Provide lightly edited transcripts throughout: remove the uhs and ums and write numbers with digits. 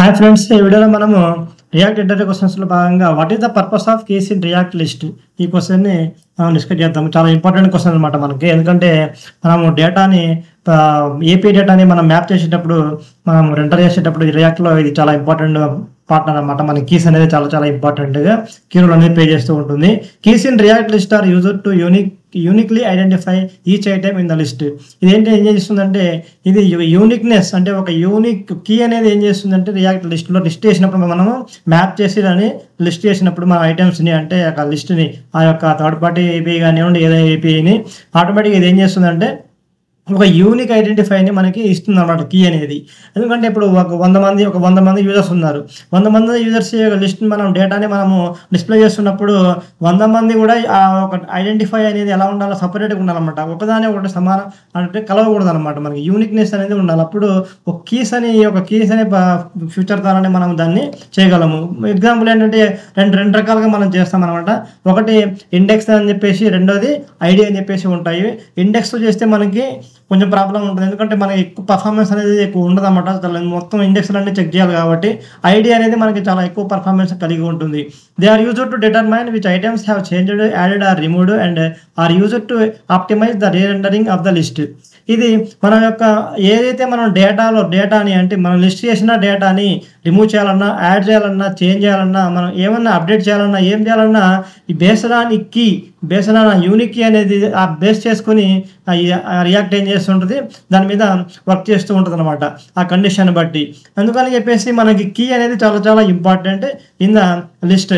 Hi friends, ఈ వీడియోలో మనము రియాక్ట్ ఇంటర్వ్యూ క్వశ్చన్స్లో భాగంగా what is the purpose of keys in React list ఈ క్వశ్చన్ని మనం డిస్కస్ చేద్దాము. చాలా ఇంపార్టెంట్ క్వశ్చన్ అనమాట మనకి. ఎందుకంటే మనము డేటాని ఏపీ డేటాని మనం మ్యాప్ చేసేటప్పుడు, మనం రెంటర్ చేసేటప్పుడు రియాక్ట్లో ఇది చాలా ఇంపార్టెంట్ పార్ట్నర్ అనమాట. మన కీస్ అనేది చాలా చాలా ఇంపార్టెంట్గా కీ రోల్ అనేది ప్లే చేస్తూ ఉంటుంది. Keys in React list are used to uniquely identify each item in the list. ఇదేంటి ఏం చేస్తుందంటే, ఇది యూనిక్నెస్ అంటే ఒక యూనిక్ కీ అనేది ఏం చేస్తుందంటే రియాక్ట్ లిస్ట్లో లిస్ట్ చేసినప్పుడు మనము మ్యాప్ చేసి దాన్ని లిస్ట్ చేసినప్పుడు మన ఐటమ్స్ని అంటే ఆ లిస్ట్ని ఆ యొక్క థర్డ్ పార్టీ ఏపీ కానివ్వండి ఏదైనా ఏపీని ఆటోమేటిక్గా ఇది ఏం చేస్తుందంటే ఒక యూనిక్ ఐడెంటిఫైని మనకి ఇస్తుంది అనమాట కీ అనేది. ఎందుకంటే ఇప్పుడు ఒక 100 మంది యూజర్స్ ఉన్నారు. 100 మంది యూజర్స్ లిస్ట్ మనం డేటాని మనము డిస్ప్లే చేస్తున్నప్పుడు 100 మంది కూడా ఆ ఒక ఐడెంటిఫై అనేది ఎలా ఉండాలో సపరేట్గా ఉండాలన్నమాట. ఒకదాని ఒకటి సమానం అంటే కలవకూడదు అనమాట. మనకి యూనిక్నెస్ అనేది ఉండాలి. అప్పుడు ఒక కీస్ అనే ఫ్యూచర్ ద్వారానే మనం దాన్ని చేయగలము. ఎగ్జాంపుల్ ఏంటంటే రెండు రకాలుగా మనం చేస్తాం అనమాట. ఒకటి ఇండెక్స్ అని చెప్పేసి, రెండోది ఐడి అని చెప్పేసి ఉంటాయి. ఇండెక్స్తో చేస్తే మనకి కొంచెం ప్రాబ్లం ఉంటుంది. ఎందుకంటే మనకి ఎక్కువ పర్ఫార్మెన్స్ అనేది ఎక్కువ ఉండదు అనమాట. మొత్తం ఇండెక్స్లన్నీ చెక్ చేయాలి కాబట్టి ఐడి అనేది మనకి చాలా ఎక్కువ పర్ఫార్మెన్స్ కలిగి ఉంటుంది. They are used to determine which items have changed, added or removed and are used to optimize the rerendering of the list. ఇది మన యొక్క ఏదైతే మనం డేటాని అంటే మనం లిస్ట్ చేసిన డేటాని రిమూవ్ చేయాలన్నా, యాడ్ చేయాలన్నా, చేంజ్ చేయాలన్నా, మనం ఏమన్నా అప్డేట్ చేయాలన్నా, ఏం చేయాలన్నా ఈ బేస్డ్ ఆన్ యూనిక్ కీ అనేది ఆ బేస్ చేసుకుని రియాక్ట్ ఏం చేస్తుంటుంది, దాని మీద వర్క్ చేస్తూ ఉంటుంది అనమాట ఆ కండిషన్ బట్టి. అందుకని చెప్పేసి మనకి కీ అనేది చాలా చాలా ఇంపార్టెంట్ ఇన్ ద లిస్ట్.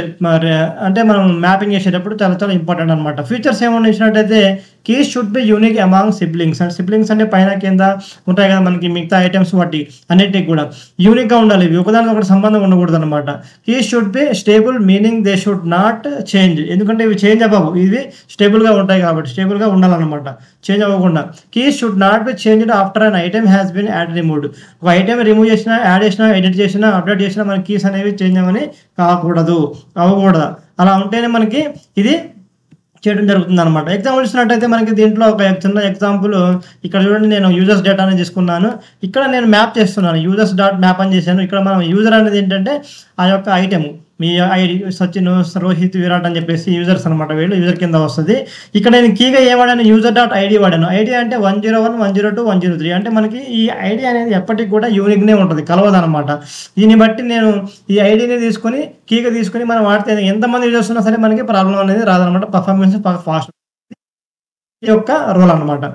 అంటే మనం మ్యాపింగ్ చేసేటప్పుడు చాలా చాలా ఇంపార్టెంట్ అనమాట. ఫీచర్స్ ఏమన్నా ఇచ్చినట్టయితే keys should be unique among siblings. And siblings అంటే పైన కింద ఉంటాయి కదా మనకి మిగతా ఐటమ్స్ బట్టి అన్నిటికి కూడా యూనిక్గా ఉండాలి. ఇవి ఒకదానికి ఒకటి సంబంధం ఉండకూడదు అనమాట. Keys should B stable, meaning they should not change. ఎందుకంటే ఇవి చేంజ్ అవ్వవు, ఇవి స్టేబుల్గా ఉంటాయి కాబట్టి స్టేబుల్గా ఉండాలన్నమాట, చేంజ్ అవ్వకుండా. Keys should not be changed after an item has been add removed. ఒక ఐటమ్ రిమూవ్ చేసినా, యాడ్ చేసినా, ఎడిట్ చేసినా, అప్డేట్ చేసినా మన కీస్ అనేవి చేంజ్ అవ్వని అవ్వకూడదు. అలా ఉంటేనే మనకి ఇది చేయడం జరుగుతుంది అనమాట. ఎగ్జాంపుల్ ఇచ్చినట్టయితే మనకి దీంట్లో ఒక చిన్న ఎగ్జాంపుల్ ఇక్కడ చూడండి. నేను యూజర్స్ డేటాని తీసుకున్నాను. ఇక్కడ నేను మ్యాప్ చేస్తున్నాను, యూజర్స్ డాట్ మ్యాప్ అని చేశాను. ఇక్కడ మనం యూజర్ అనేది ఏంటంటే ఆ యొక్క ఐటెము, మీ ఐడి సచిన్, రోహిత్, విరాట్ అని చెప్పేసి యూజర్స్ అనమాట. వీళ్ళు యూజర్ కింద వస్తుంది. ఇక్కడ నేను కీగా ఏవాడాను, యూజర్ డాట్ ఐడి వాడాను. ఐడి అంటే 101, 102, 103. అంటే మనకి ఈ ఐడి అనేది ఎప్పటికి కూడా యూనిక్నే ఉంటుంది, కలవదనమాట. దీన్ని బట్టి నేను ఈ ఐడిని తీసుకొని కీగా తీసుకొని మనం వాడితే ఎంతమంది యూజర్స్ ఉన్నా సరే మనకి ప్రాబ్లం అనేది రాదనమాట. పర్ఫార్మెన్స్ ఫాస్ట్ ఈ యొక్క రోల్ అనమాట.